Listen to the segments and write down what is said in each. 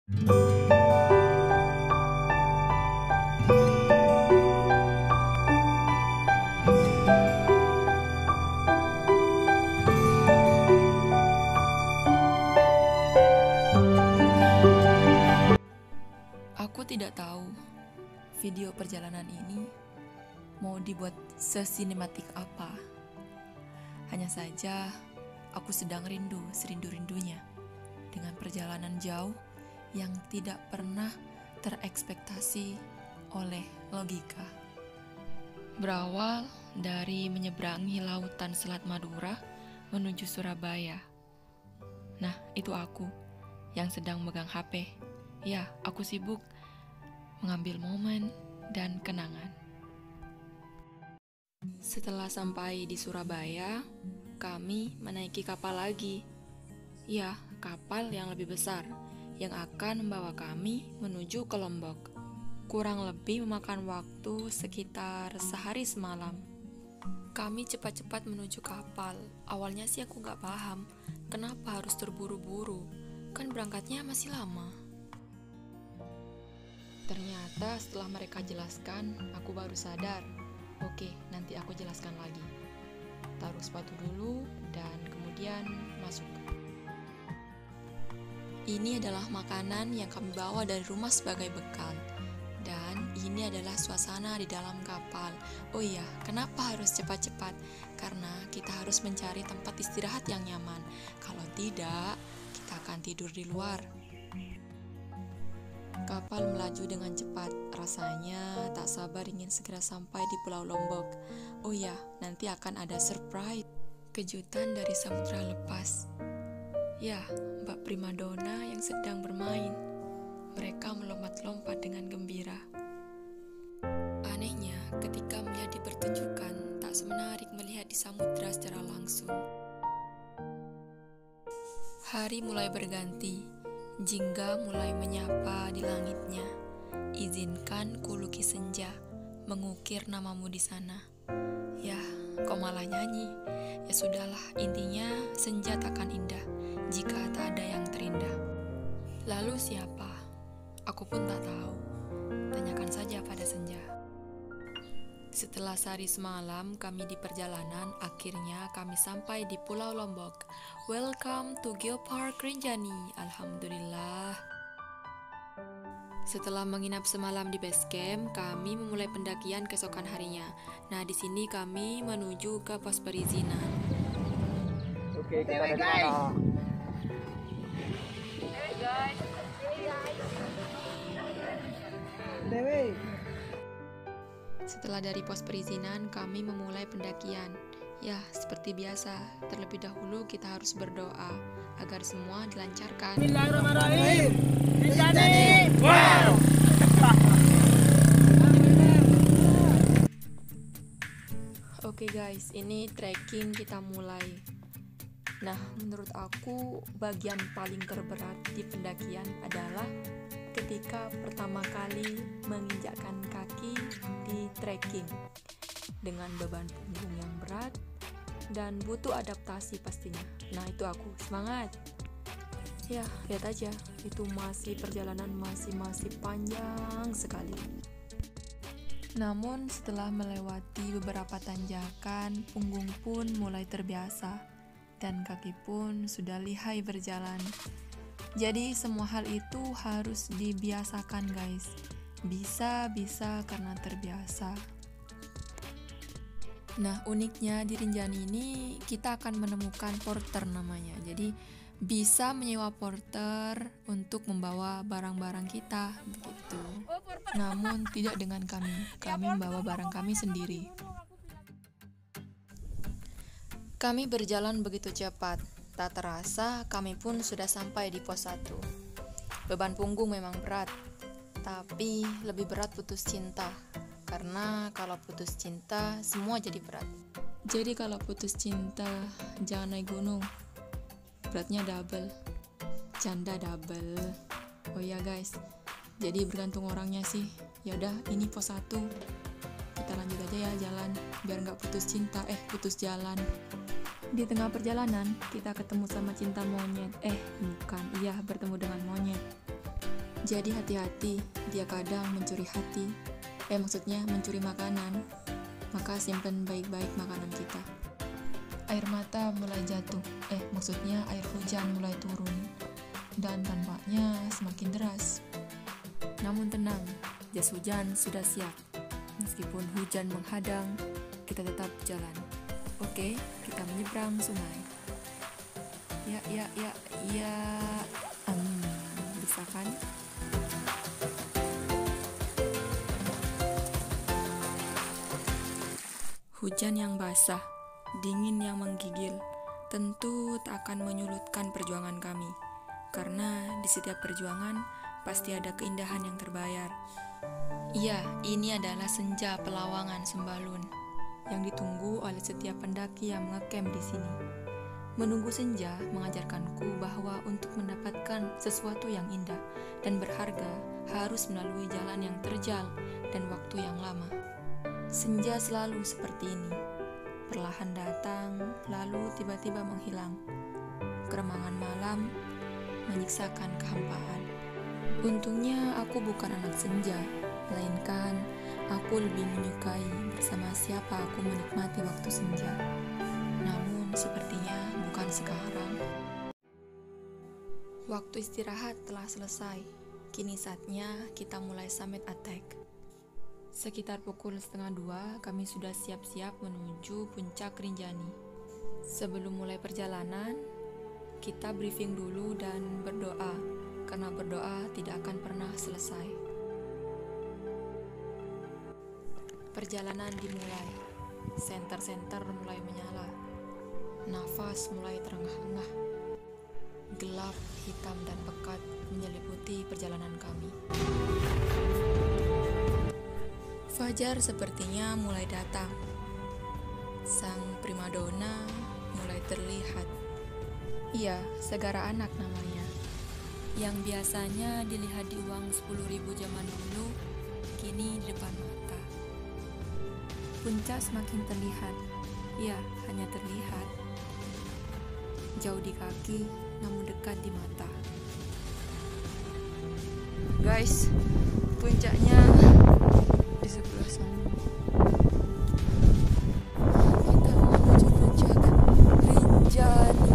Aku tidak tahu video perjalanan ini mau dibuat sesinematik apa. Hanya saja aku sedang serindu-rindunya dengan perjalanan jauh yang tidak pernah terekspektasi oleh logika. Berawal dari menyeberangi lautan Selat Madura menuju Surabaya. Nah, itu aku yang sedang megang HP. Ya, aku sibuk mengambil momen dan kenangan. Setelah sampai di Surabaya, kami menaiki kapal lagi. Ya, kapal yang lebih besar yang akan membawa kami menuju ke Lombok. Kurang lebih memakan waktu sekitar sehari semalam. Kami cepat-cepat menuju kapal. Awalnya sih aku gak paham kenapa harus terburu-buru, kan berangkatnya masih lama. Ternyata setelah mereka jelaskan, aku baru sadar. Oke, nanti aku jelaskan lagi. Taruh sepatu dulu dan kemudian masuk. Ini adalah makanan yang kami bawa dari rumah sebagai bekal. Dan ini adalah suasana di dalam kapal. Oh iya, kenapa harus cepat-cepat? Karena kita harus mencari tempat istirahat yang nyaman. Kalau tidak, kita akan tidur di luar. Kapal melaju dengan cepat, rasanya tak sabar ingin segera sampai di Pulau Lombok. Oh ya, nanti akan ada surprise, kejutan dari samudra lepas. Ya, Mbak Primadona yang sedang bermain. Mereka melompat-lompat dengan gembira. Anehnya, ketika melihat di pertunjukan, tak semenarik melihat di samudra secara langsung. Hari mulai berganti. Jingga mulai menyapa di langitnya. Izinkan kulukis senja, mengukir namamu di sana. Ya, kok malah nyanyi? Ya sudahlah, intinya senja takkan indah jika tak ada yang terindah. Lalu siapa? Aku pun tak tahu. Tanyakan saja pada senja. Setelah sehari semalam kami di perjalanan, akhirnya kami sampai di Pulau Lombok. Welcome to Geopark Rinjani. Alhamdulillah. Setelah menginap semalam di base camp, kami memulai pendakian keesokan harinya. Nah, di sini kami menuju ke pos perizinan. Oke, kita ada di mana? Dewi. Setelah dari pos perizinan, kami memulai pendakian. Ya, seperti biasa, terlebih dahulu kita harus berdoa agar semua dilancarkan. Bismillahirrahmanirrahim. Rinjani. Wow. Oke guys, ini trekking kita mulai. Nah, menurut aku bagian paling terberat di pendakian adalah ketika pertama kali menginjakkan kaki di trekking dengan beban punggung yang berat dan butuh adaptasi pastinya. Nah, itu aku semangat. Ya, lihat aja, itu perjalanan masih panjang sekali. Namun setelah melewati beberapa tanjakan, punggung pun mulai terbiasa dan kaki pun sudah lihai berjalan. Jadi semua hal itu harus dibiasakan guys. Bisa karena terbiasa. Nah, uniknya di Rinjani ini kita akan menemukan porter namanya. Jadi bisa menyewa porter untuk membawa barang-barang kita begitu. Namun tidak dengan kami. Kami membawa barang kami sendiri. Kami berjalan begitu cepat. Tak terasa kami pun sudah sampai di pos 1. Beban punggung memang berat, tapi lebih berat putus cinta. Karena kalau putus cinta semua jadi berat. Jadi kalau putus cinta jangan naik gunung. Beratnya double. Canda double. Oh iya guys. Jadi bergantung orangnya sih. Yaudah, ini pos 1. Kita lanjut aja ya jalan biar nggak putus cinta, putus jalan. Di tengah perjalanan, kita ketemu sama cinta monyet. Bukan, iya bertemu dengan monyet. Jadi hati-hati, dia kadang mencuri hati. Maksudnya mencuri makanan. Maka simpan baik-baik makanan kita. Air mata mulai jatuh. Maksudnya air hujan mulai turun. Dan tampaknya semakin deras. Namun tenang, jas hujan sudah siap. Meskipun hujan menghadang, kita tetap jalan. Oke, kita menyeberang sungai. Bisa kan? Hujan yang basah, dingin yang menggigil, tentu tak akan menyulutkan perjuangan kami. Karena di setiap perjuangan, pasti ada keindahan yang terbayar. Iya, ini adalah senja Pelawangan Sembalun yang ditunggu oleh setiap pendaki yang mengecamp di sini. Menunggu senja mengajarkanku bahwa untuk mendapatkan sesuatu yang indah dan berharga harus melalui jalan yang terjal dan waktu yang lama. Senja selalu seperti ini, perlahan datang lalu tiba-tiba menghilang. Keremangan malam menyiksakan kehampaan. Untungnya aku bukan anak senja, melainkan aku lebih menyukai bersama siapa aku menikmati waktu senja. Namun sepertinya bukan sekarang. Waktu istirahat telah selesai. Kini saatnya kita mulai summit attack. Sekitar pukul 1:30 kami sudah siap-siap menuju puncak Rinjani. Sebelum mulai perjalanan, kita briefing dulu dan berdoa, karena berdoa tidak akan pernah selesai. Perjalanan dimulai. Senter-senter mulai menyala. Nafas mulai terengah-engah. Gelap, hitam, dan pekat menyelimuti perjalanan kami. Fajar sepertinya mulai datang. Sang primadona mulai terlihat. Iya, Segara Anak namanya. Yang biasanya dilihat di uang 10.000 zaman dulu, kini di depan mata. Puncak semakin terlihat. Ya, hanya terlihat. Jauh di kaki, namun dekat di mata. Guys, puncaknya di sebelah sana. Kita menuju puncak Rinjani.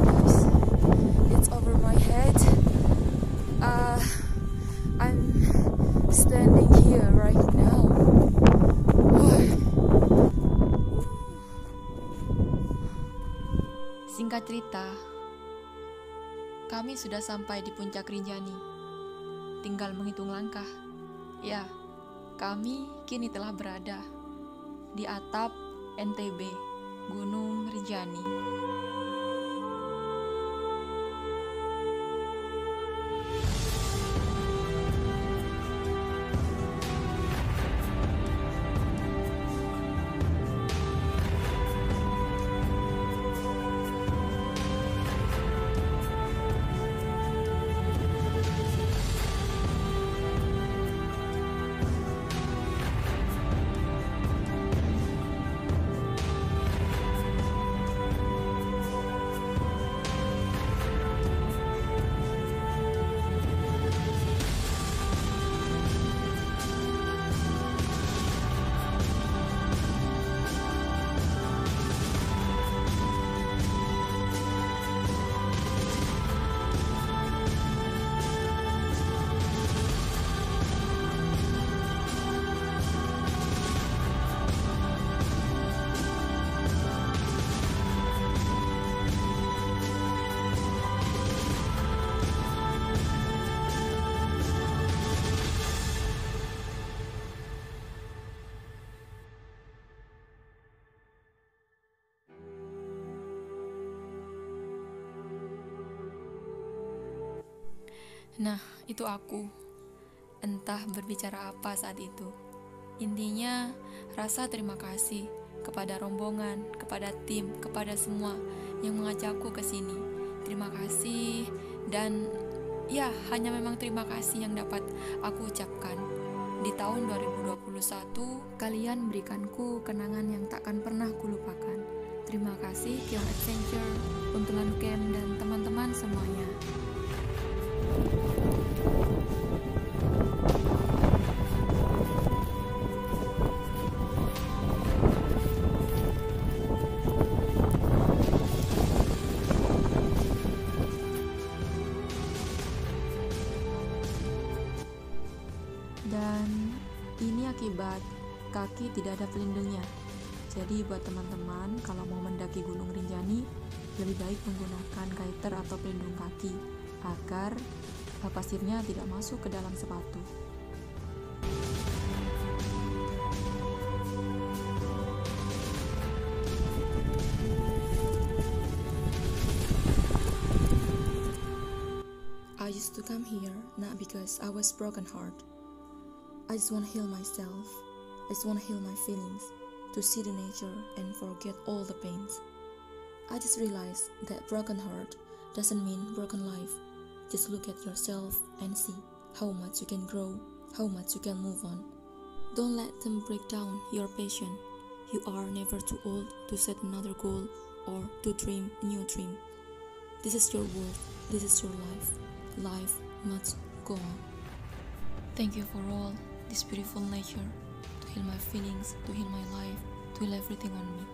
Guys, it's over my head. I'm standing here right now. Singkat cerita, kami sudah sampai di puncak Rinjani. Tinggal menghitung langkah. Ya, kami kini telah berada di atap NTB, Gunung Rinjani. Nah, itu aku. Entah berbicara apa saat itu. Intinya, rasa terima kasih kepada rombongan, kepada tim, kepada semua yang mengajakku ke sini. Terima kasih, dan ya, hanya memang terima kasih yang dapat aku ucapkan. Di tahun 2021, kalian memberikanku kenangan yang takkan pernah kulupakan. Terima kasih Keong Adventure, Kuntulan Camp, dan teman-teman semuanya. Dan ini akibat kaki tidak ada pelindungnya. Jadi buat teman-teman, kalau mau mendaki Gunung Rinjani, lebih baik menggunakan gaiter atau pelindung kaki agar pasirnya tidak masuk ke dalam sepatu. I used to come here not because I was broken heart. I just want to heal myself. I just want to heal my feelings, to see the nature and forget all the pains. I just realized that broken heart doesn't mean broken life. Just look at yourself and see how much you can grow, how much you can move on. Don't let them break down your passion. You are never too old to set another goal or to dream a new dream. This is your world, this is your life. Life must go on. Thank you for all this beautiful nature, to heal my feelings, to heal my life, to heal everything on me.